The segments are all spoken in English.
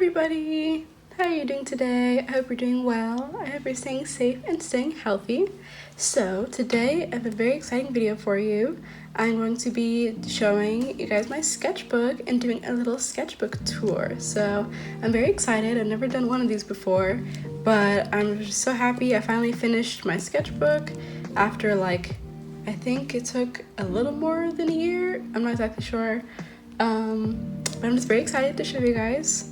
everybody! How are you doing today? I hope you're doing well. I hope you're staying safe and staying healthy. So today I have a very exciting video for you. I'm going to be showing you guys my sketchbook and doing a little sketchbook tour. So I'm very excited. I've never done one of these before, but I'm just so happy I finally finished my sketchbook after I think it took a little more than a year. I'm not exactly sure. But I'm just very excited to show you guys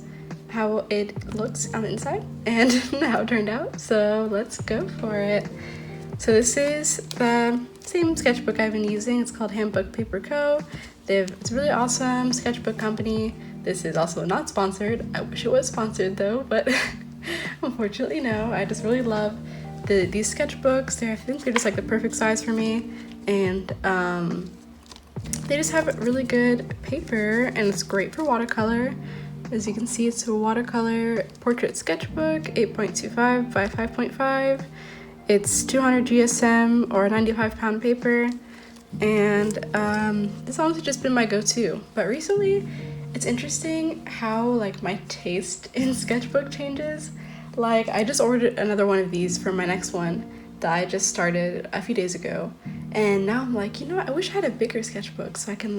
how it looks on the inside and how it turned out. So let's go for it. So this is the same sketchbook I've been using. It's called Handbook Paper Co. It's a really awesome sketchbook company. This is also not sponsored. I wish it was sponsored though, but unfortunately no. I just really love these sketchbooks. I think they're just like the perfect size for me, and they just have really good paper, and it's great for watercolor. As you can see, it's a watercolor portrait sketchbook, 8.25 by 5.5. It's 200 GSM or 95 pound paper, and this honestly just been my go-to. But recently, it's interesting how my taste in sketchbook changes. I just ordered another one of these for my next one that I just started a few days ago. And now I'm like, you know what, I wish I had a bigger sketchbook so I can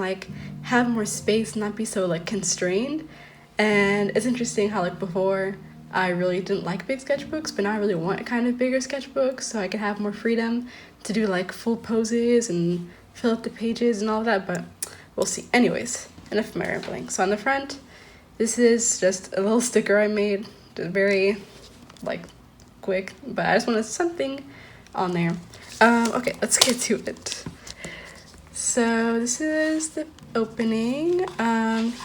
have more space and not be so constrained. And it's interesting how before I really didn't like big sketchbooks, but now I really want a kind of bigger sketchbook so I can have more freedom to do full poses and fill up the pages and all of that, but we'll see. Anyways, enough of my rambling. So on the front, this is just a little sticker I made, just very quick, but I just wanted something on there. Okay, let's get to it. So this is the opening.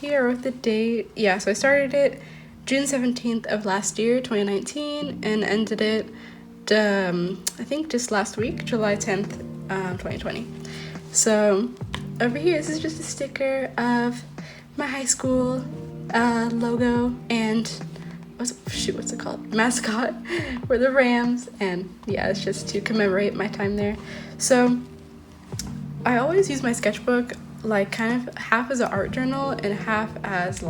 Here I wrote the date. Yeah, so I started it June 17th of last year, 2019, and ended it I think just last week, July 10th, 2020. So over here, this is just a sticker of my high school logo and what's it called? Mascot for the Rams, and yeah, it's just to commemorate my time there. So I always use my sketchbook kind of half as an art journal and half as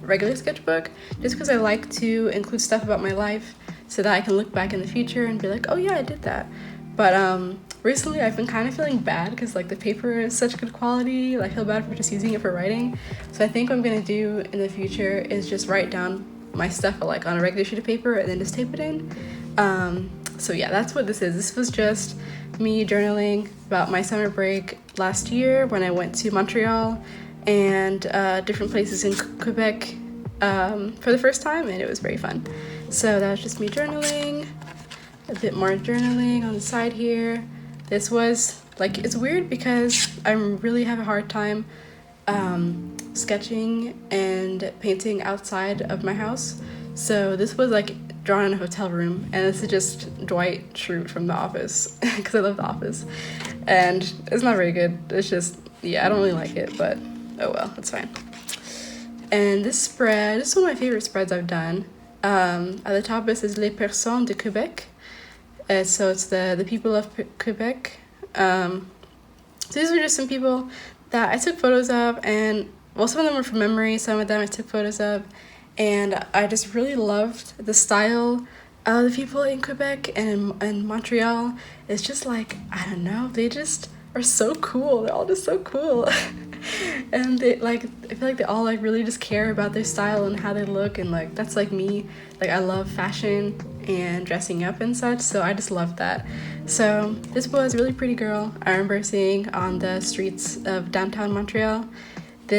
regular sketchbook, just because I like to include stuff about my life so that I can look back in the future and be like, oh yeah, I did that. But recently I've been kind of feeling bad because the paper is such good quality. I feel bad for just using it for writing. So I think what I'm gonna do in the future is just write down my stuff on a regular sheet of paper and then just tape it in. So yeah, that's what this is. This was just me journaling about my summer break last year when I went to Montreal and different places in Quebec for the first time, and it was very fun. So that was just me journaling, a bit more journaling on the side here. This was it's weird because I really have a hard time sketching and painting outside of my house. So this was drawn in a hotel room, and this is just Dwight Schrute from The Office because I love The Office, and it's not very good. It's just, yeah, I don't really like it, but oh well, it's fine. And this spread, this is one of my favorite spreads I've done. At the top it says Les Personnes de Québec, so it's the people of Quebec. So these were just some people that I took photos of, and well, some of them were from memory, some of them I took photos of, and I just really loved the style of the people in Quebec and in Montreal. It's just I don't know, they just are so cool. They're all just so cool. And they I feel they all really just care about their style and how they look, and that's me. I love fashion and dressing up and such, so I just love that. So this was a really pretty girl I remember seeing on the streets of downtown Montreal.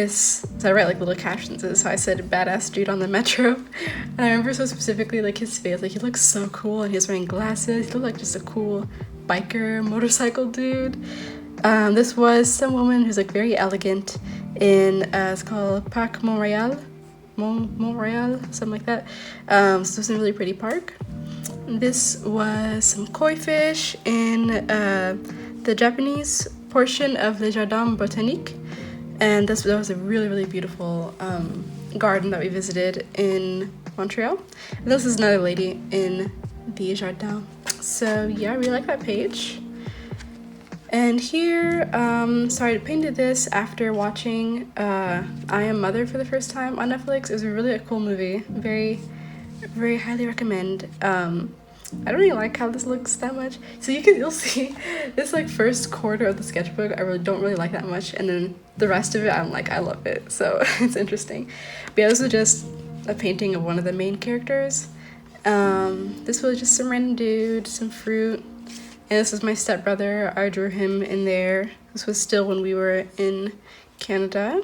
So I write little captions, so I said badass dude on the metro, and I remember so specifically his face, he looks so cool, and he was wearing glasses. He looked like just a cool biker motorcycle dude. This was some woman who's very elegant in it's called Parc Montréal, something like that. So it's a really pretty park. This was some koi fish in the Japanese portion of the Jardin Botanique, and that was a really, really beautiful garden that we visited in Montreal. And this is another lady in the Jardin. So yeah, I really like that page. And here, so I painted this after watching I Am Mother for the first time on Netflix. It was really a cool movie. Very, very highly recommend. I don't really like how this looks that much. So you'll see this like first quarter of the sketchbook I don't really like that much, and then the rest of it I'm like I love it. So it's interesting. But yeah, this was just a painting of one of the main characters. This was just some random dude, some fruit. And this is my stepbrother. I drew him in there. This was still when we were in Canada.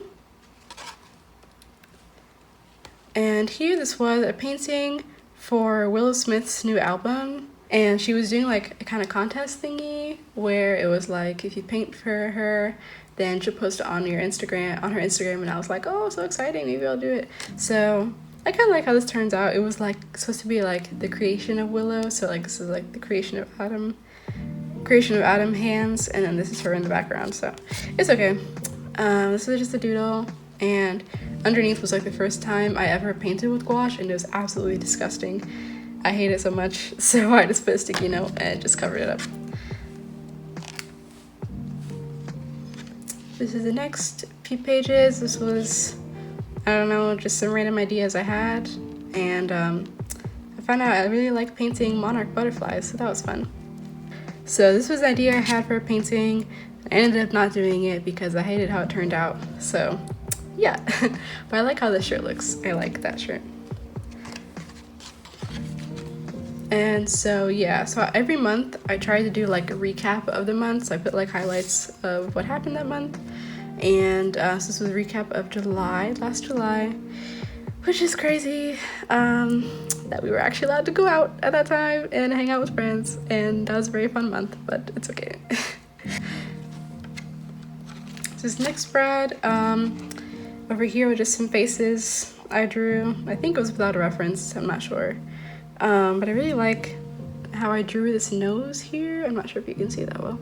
And here, this was a painting for Willow Smith's new album. And she was doing like a kind of contest thingy where it was like, if you paint for her, then she'll post it on her Instagram. And I was like, oh, so exciting, maybe I'll do it. So I kind of like how this turns out. It was like supposed to be like the creation of Willow. So like this is like the creation of Adam hands, and then this is her in the background, so it's okay. This is just a doodle, and underneath was like the first time I ever painted with gouache, and it was absolutely disgusting. I hate it so much, so I just put a sticky note and just covered it up. This is the next few pages. This was, I don't know, just some random ideas I had, and I found out I really like painting Monarch Butterflies, so that was fun. So this was the idea I had for a painting. I ended up not doing it because I hated how it turned out. So yeah, but I like how this shirt looks. I like that shirt. And so yeah, so every month I try to do like a recap of the month. So I put like highlights of what happened that month. And so this was a recap of last July, which is crazy. That we were actually allowed to go out at that time and hang out with friends, and that was a very fun month, but it's okay. This next spread, over here were just some faces I drew. I think it was without a reference, I'm not sure. But I really like how I drew this nose here. I'm not sure if you can see that well,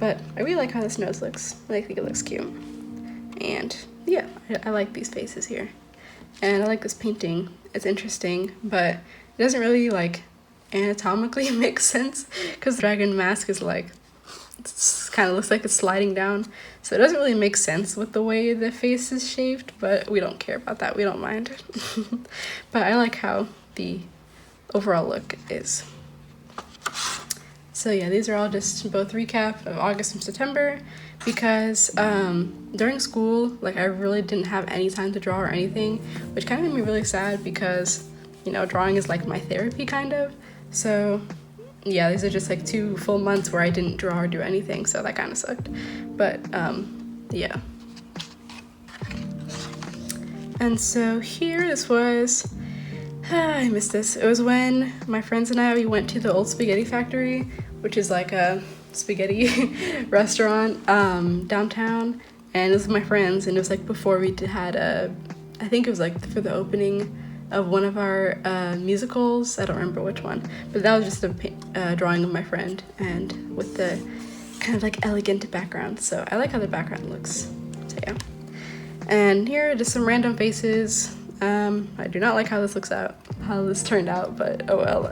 but I really like how this nose looks. I think it looks cute. And yeah, I like these faces here. And I like this painting. It's interesting, but it doesn't really like anatomically make sense because the dragon mask is like, it kind of looks like it's sliding down. So it doesn't really make sense with the way the face is shaped, but we don't care about that. We don't mind. But I like how the overall look is. So yeah, these are all just both recap of August and September because during school, like I really didn't have any time to draw or anything, which kind of made me really sad because, you know, drawing is like my therapy kind of. So yeah, these are just like 2 full months where I didn't draw or do anything, so that kind of sucked. But yeah. And so here, this was, I missed this. It was when my friends and I, we went to the Old Spaghetti Factory, which is like a spaghetti restaurant downtown, and it was with my friends, and it was like before we had I think it was like for the opening of one of our musicals. I don't remember which one, but that was just a drawing of my friend, and with the kind of like elegant background. So I like how the background looks. So yeah. And here are just some random faces. I do not like how this turned out, but oh well.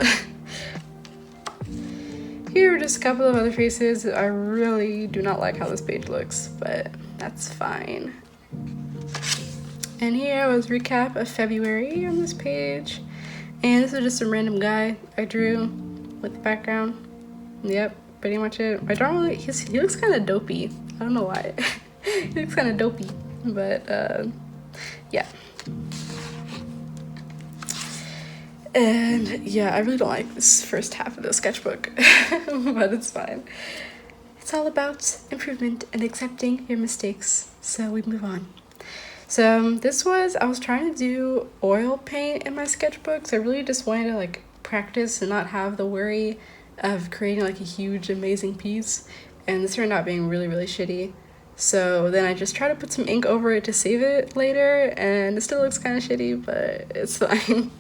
Here are just a couple of other faces. I really do not like how this page looks, but that's fine. And here was a recap of February on this page. And this is just some random guy I drew with the background. Yep, pretty much it. My drawing, he looks kind of dopey. I don't know why. He looks kind of dopey, but yeah. And yeah, I really don't like this first half of the sketchbook, but it's fine. It's all about improvement and accepting your mistakes, so we move on. So this was, I was trying to do oil paint in my sketchbooks. I really just wanted to like practice and not have the worry of creating like a huge amazing piece, and this turned out being really, really shitty. So then I just try to put some ink over it to save it later, and it still looks kind of shitty, but it's fine.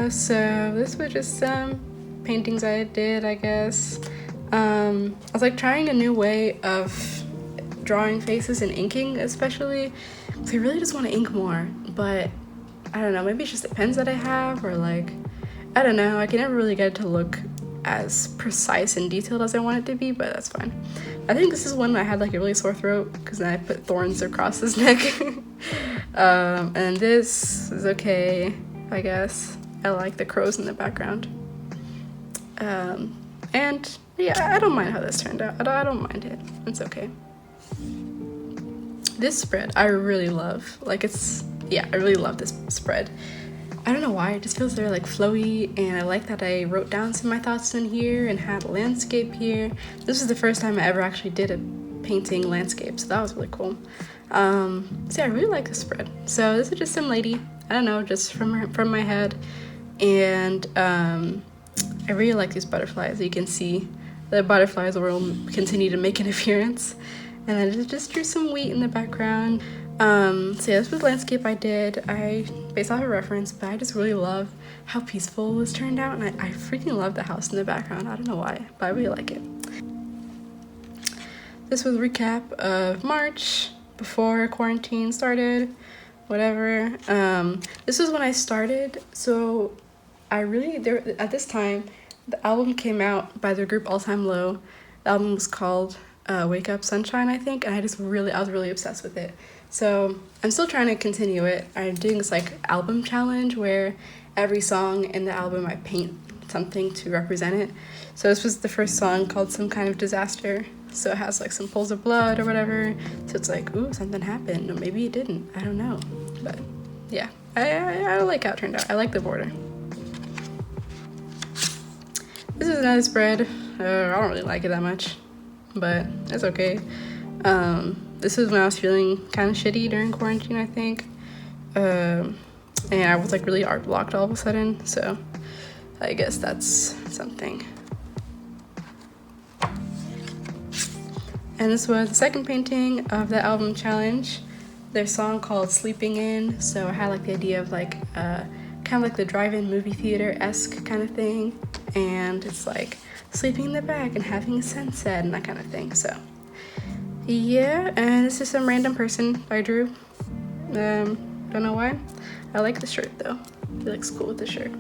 So this was just some paintings I did, I guess. I was like trying a new way of drawing faces and inking, especially because I really just want to ink more, but I don't know, maybe it's just the pens that I have, or like, I don't know, I can never really get it to look as precise and detailed as I want it to be, but that's fine. I think this is when I had like a really sore throat because then I put thorns across his neck. And this is okay, I guess. I like the crows in the background. And yeah, I don't mind how this turned out. I don't mind it. It's okay. This spread I really love. Like I really love this spread. I don't know why, it just feels very like flowy, and I like that I wrote down some of my thoughts in here and had a landscape here. This is the first time I ever actually did a painting landscape, so that was really cool. So yeah, I really like this spread. So this is just some lady, I don't know, just from my head, and I really like these butterflies. You can see the butterflies will continue to make an appearance, and I just drew some wheat in the background. So yeah, this was the landscape I did. I based off a reference, but I just really love how peaceful this turned out, and I freaking love the house in the background. I don't know why, but I really like it. This was a recap of March before quarantine started, whatever. This was when I started, so at this time, the album came out by the group All Time Low. The album was called Wake Up Sunshine, I think, and I was really obsessed with it. So I'm still trying to continue it. I'm doing this like album challenge where every song in the album I paint something to represent it. So this was the first song called Some Kind of Disaster. So it has like some pools of blood or whatever. So it's like, ooh, something happened, or maybe it didn't. I don't know. But yeah, I like how it turned out. I like the border. This is another spread. I don't really like it that much, but it's okay. This is when I was feeling kind of shitty during quarantine, I think. And I was like really art blocked all of a sudden, so I guess that's something. And this was the second painting of the album challenge. Their song called Sleeping In, so I had like the idea of like kind of like the drive-in movie theater-esque kind of thing, and it's like sleeping in the back and having a sunset and that kind of thing. So yeah, and this is some random person I drew. Don't know why. I like the shirt though. He looks cool with the shirt.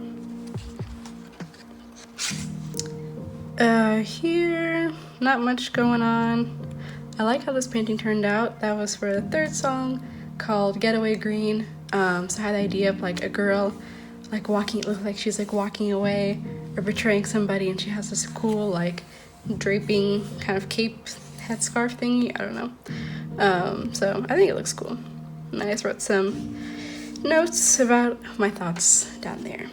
Here, not much going on. I like how this painting turned out. That was for the third song called Getaway Green. So I had the idea of like a girl like walking, it looked like she's like walking away or betraying somebody, and she has this cool like draping kind of cape headscarf thingy. I don't know. So I think it looks cool. And I just wrote some notes about my thoughts down there.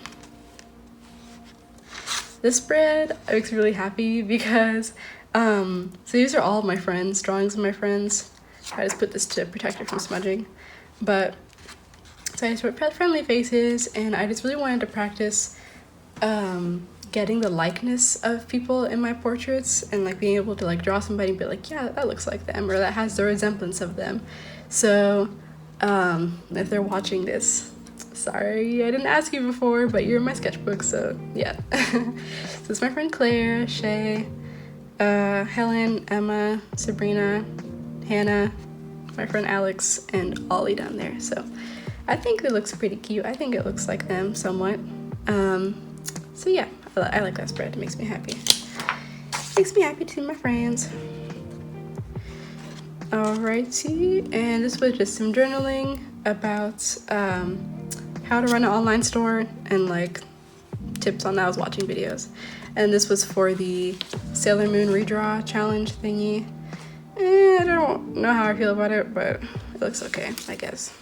This spread makes me really happy because so these are all of my friends, drawings of my friends. I just put this to protect it from smudging. But so I just wrote friendly faces, and I just really wanted to practice getting the likeness of people in my portraits, and like being able to like draw somebody and be like, yeah, that looks like them, or that has the resemblance of them. So if they're watching this, sorry I didn't ask you before, but you're in my sketchbook, so yeah. So it's my friend Claire, Shay, Helen, Emma, Sabrina, Hannah, my friend Alex, and Ollie down there. So I think it looks pretty cute. I think it looks like them somewhat. So yeah, I like that spread. It makes me happy. Makes me happy to see my friends. Alrighty, and this was just some journaling about how to run an online store and like tips on that. I was watching videos, and this was for the Sailor Moon Redraw challenge thingy. I don't know how I feel about it, but it looks okay, I guess.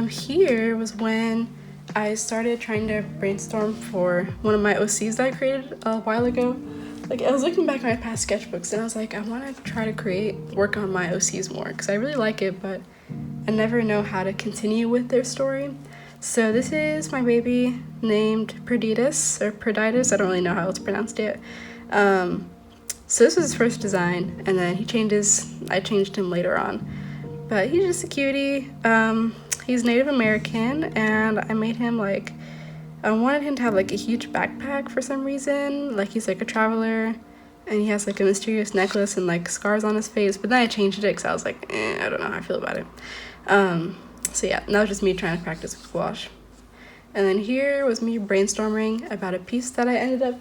Here was when I started trying to brainstorm for one of my OCs that I created a while ago. Like, I was looking back at my past sketchbooks, and I was like, I want to try to work on my OCs more, because I really like it, but I never know how to continue with their story. So this is my baby named Perditus, I don't really know how it's pronounced yet. So this was his first design, and then I changed him later on. But he's just a cutie. He's Native American, and I made him like, I wanted him to have like a huge backpack for some reason. Like, he's like a traveler, and he has like a mysterious necklace and like scars on his face. But then I changed it because I was like, I don't know how I feel about it. So yeah, that was just me trying to practice with gouache. And then here was me brainstorming about a piece that I ended up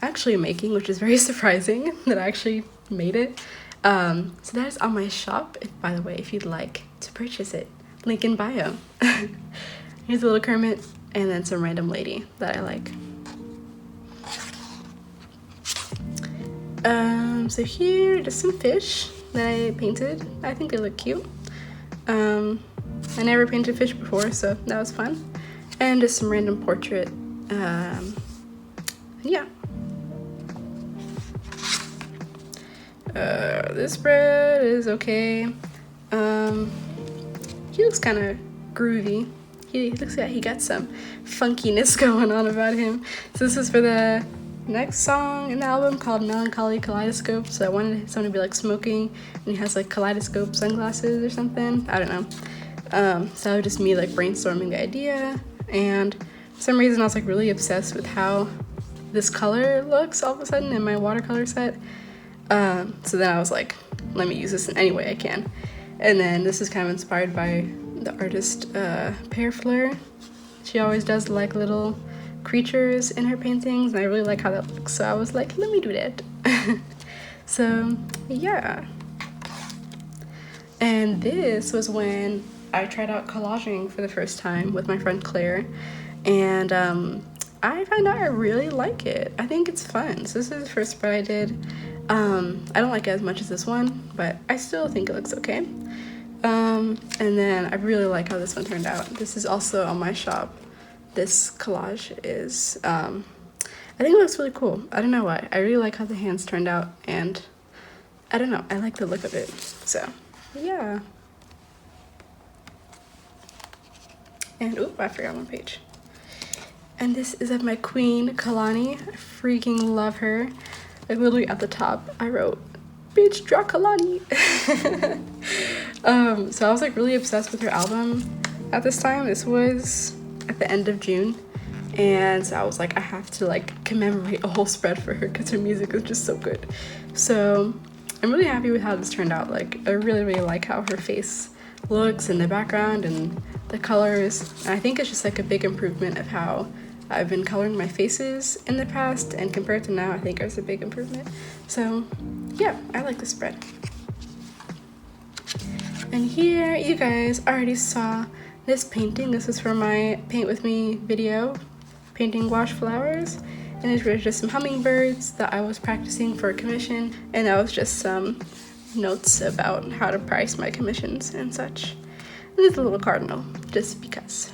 actually making, which is very surprising that I actually made it. So that is on my shop, by the way, if you'd like to purchase it. Link in bio. Here's a little Kermit and then some random lady that I like. So here, just some fish that I painted. I think they look cute. I never painted fish before, so that was fun. And just some random portrait. Yeah. This spread is okay. He looks kind of groovy. He looks like he got some funkiness going on about him. So this is for the next song in the album called Melancholy Kaleidoscope. So I wanted someone to be like smoking and he has like kaleidoscope sunglasses or something. I don't know. So that was just me like brainstorming the idea, and for some reason I was like really obsessed with how this color looks all of a sudden in my watercolor set. So then I was like, let me use this in any way I can. And then this is kind of inspired by the artist Pear Fleur. She always does like little creatures in her paintings, and I really like how that looks, so I was like, let me do that. So yeah. And this was when I tried out collaging for the first time with my friend Claire, and I found out I really like it. I think it's fun. So this is the first spread I did. I don't like it as much as this one, but I still think it looks okay. And then I really like how this one turned out. This is also on my shop. This collage is, I think it looks really cool. I don't know why. I really like how the hands turned out, and I don't know, I like the look of it. So, yeah. And, oop, I forgot one page. And this is of my queen, Kalani. I freaking love her. Like, literally at the top, I wrote, bitch, draw Kalani. So I was like really obsessed with her album at this time. This was at the end of June, and so I was like, I have to like commemorate a whole spread for her because her music is just so good. So I'm really happy with how this turned out. Like, I really like how her face looks in the background and the colors. And I think it's just like a big improvement of how I've been coloring my faces in the past, and compared to now, I think it's a big improvement. So yeah, I like this spread. And here, you guys already saw this painting. This is for my Paint With Me video, painting gouache flowers. And it was just some hummingbirds that I was practicing for a commission, and that was just some notes about how to price my commissions and such. And there's a little cardinal, just because.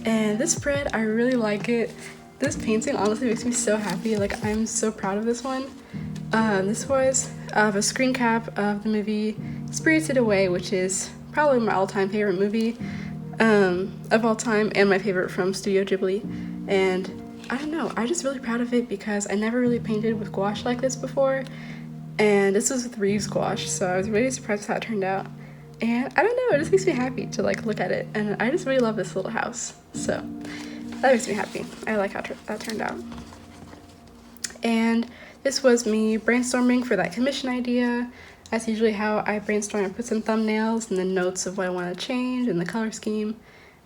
And this spread, I really like it. This painting honestly makes me so happy. Like, I'm so proud of this one. This was a screen cap of the movie Spirited Away, which is probably my all-time favorite movie of all time, and my favorite from Studio Ghibli. And I don't know, I'm just really proud of it because I never really painted with gouache like this before, and this was with Reeves gouache, so I was really surprised with how it turned out. And I don't know, it just makes me happy to like look at it, and I just really love this little house, so that makes me happy. I like how that turned out. And this was me brainstorming for that commission idea. That's usually how I brainstorm. I put some thumbnails and then notes of what I want to change and the color scheme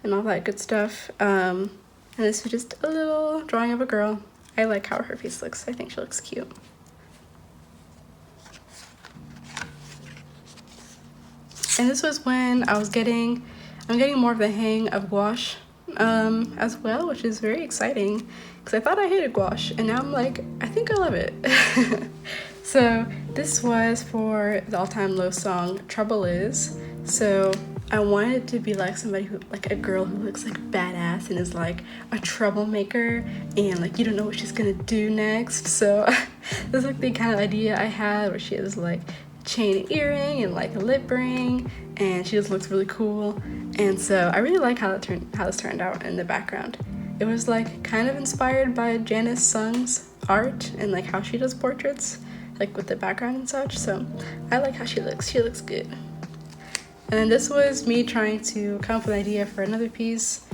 and all that good stuff. And this was just a little drawing of a girl. I like how her face looks. I think she looks cute. And this was when I'm getting more of the hang of gouache as well, which is very exciting because I thought I hated gouache, and now I'm like, I think I love it. So this was for the all-time low song Trouble Is. So I wanted it to be like somebody who, like a girl who looks like badass and is like a troublemaker, and like you don't know what she's gonna do next. So this is like the kind of idea I had, where she has like chain earring and like a lip ring, and she just looks really cool. And so I really like how this turned out in the background. It was like kind of inspired by Janice Sung's art and like how she does portraits, like with the background and such. So I like how she looks. She looks good. And this was me trying to come up with an idea for another piece.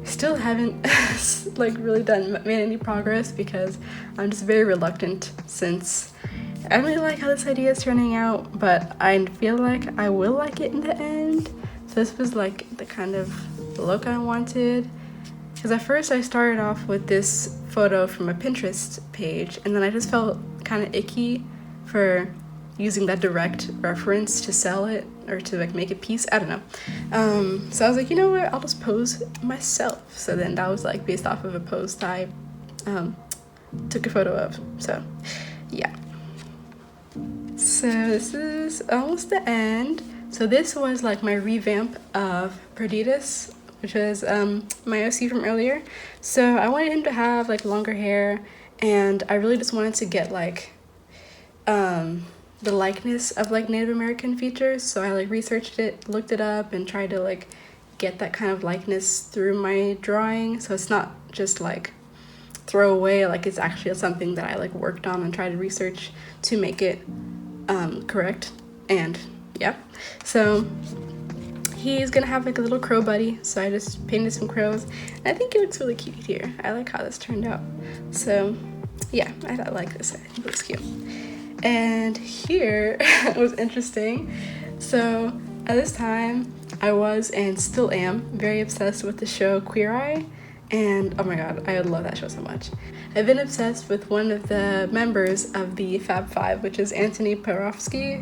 Still haven't like really made any progress because I'm just very reluctant, since I don't really like how this idea is turning out, but I feel like I will like it in the end. So this was like the kind of look I wanted. Because at first I started off with this photo from a Pinterest page, and then I just felt kind of icky for using that direct reference to sell it or to like make a piece. I don't know. So I was like, you know what, I'll just pose myself. So then that was like based off of a post I took a photo of. So yeah. So this is almost the end. So this was like my revamp of Perdidas, which was my OC from earlier. So I wanted him to have like longer hair, and I really just wanted to get like the likeness of like Native American features. So I like researched it, looked it up, and tried to like get that kind of likeness through my drawing. So it's not just like throw away, like it's actually something that I like worked on and tried to research to make it correct. And yeah, so he's gonna have like a little crow buddy, so I just painted some crows, and I think he looks really cute here. I like how this turned out. So yeah, I like this. I think it looks cute. And here was interesting. So at this time I was, and still am, very obsessed with the show Queer Eye, and oh my god, I love that show so much. I've been obsessed with one of the members of the Fab Five, which is Anthony Perovski.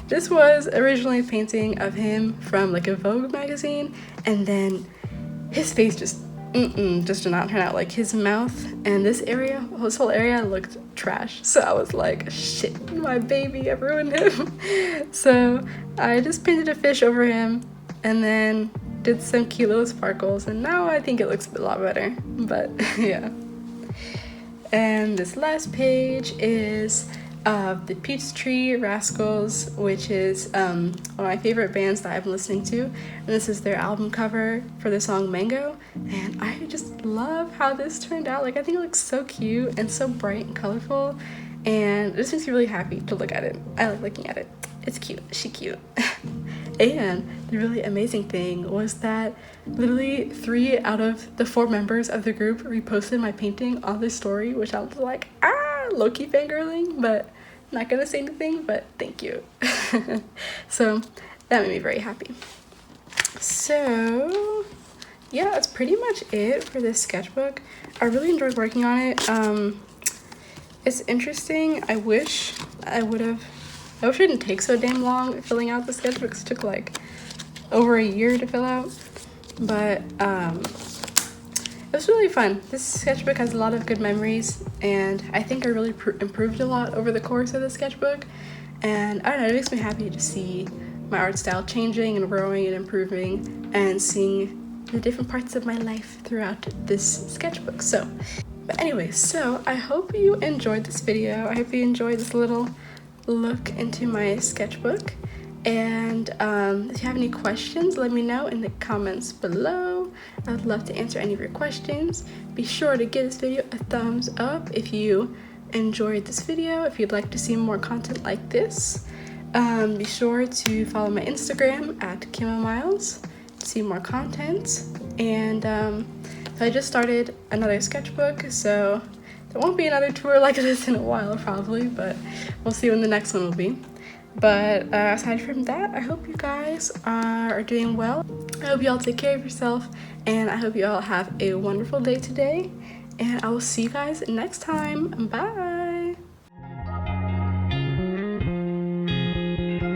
This was originally a painting of him from like a Vogue magazine, and then his face just did not turn out. Like his mouth and this whole area looked trash. So I was like, shit, my baby, I ruined him. So I just painted a fish over him and then did some cute little sparkles, and now I think it looks a lot better. But yeah. And this last page is of the Peachtree Rascals, which is one of my favorite bands that I've been listening to, and this is their album cover for the song Mango, and I just love how this turned out. Like I think it looks so cute and so bright and colorful, and it just makes me really happy to look at it. I like looking at it. It's cute. She cute. And the really amazing thing was that literally 3 out of the 4 members of the group reposted my painting on their story, which I was like, low-key fangirling, but not gonna say anything, but thank you. So that made me very happy. So yeah, that's pretty much it for this sketchbook. I really enjoyed working on it. It's interesting. I wish it didn't take so damn long filling out the sketchbooks. It took like over a year to fill out, but it was really fun. This sketchbook has a lot of good memories, and I think I really improved a lot over the course of the sketchbook, and I don't know, it makes me happy to see my art style changing and growing and improving, and seeing the different parts of my life throughout this sketchbook. But anyway, so I hope you enjoyed this video. I hope you enjoyed this little look into my sketchbook, and if you have any questions, let me know in the comments below. I'd love to answer any of your questions. Be sure to give this video a thumbs up if you enjoyed this video. If you'd like to see more content like this, be sure to follow my Instagram at KimmaMiles to see more content. And I just started another sketchbook, so there won't be another tour like this in a while probably, but we'll see when the next one will be. But aside from that, I hope you guys are doing well. I hope you all take care of yourself, and I hope you all have a wonderful day today, and I will see you guys next time. Bye.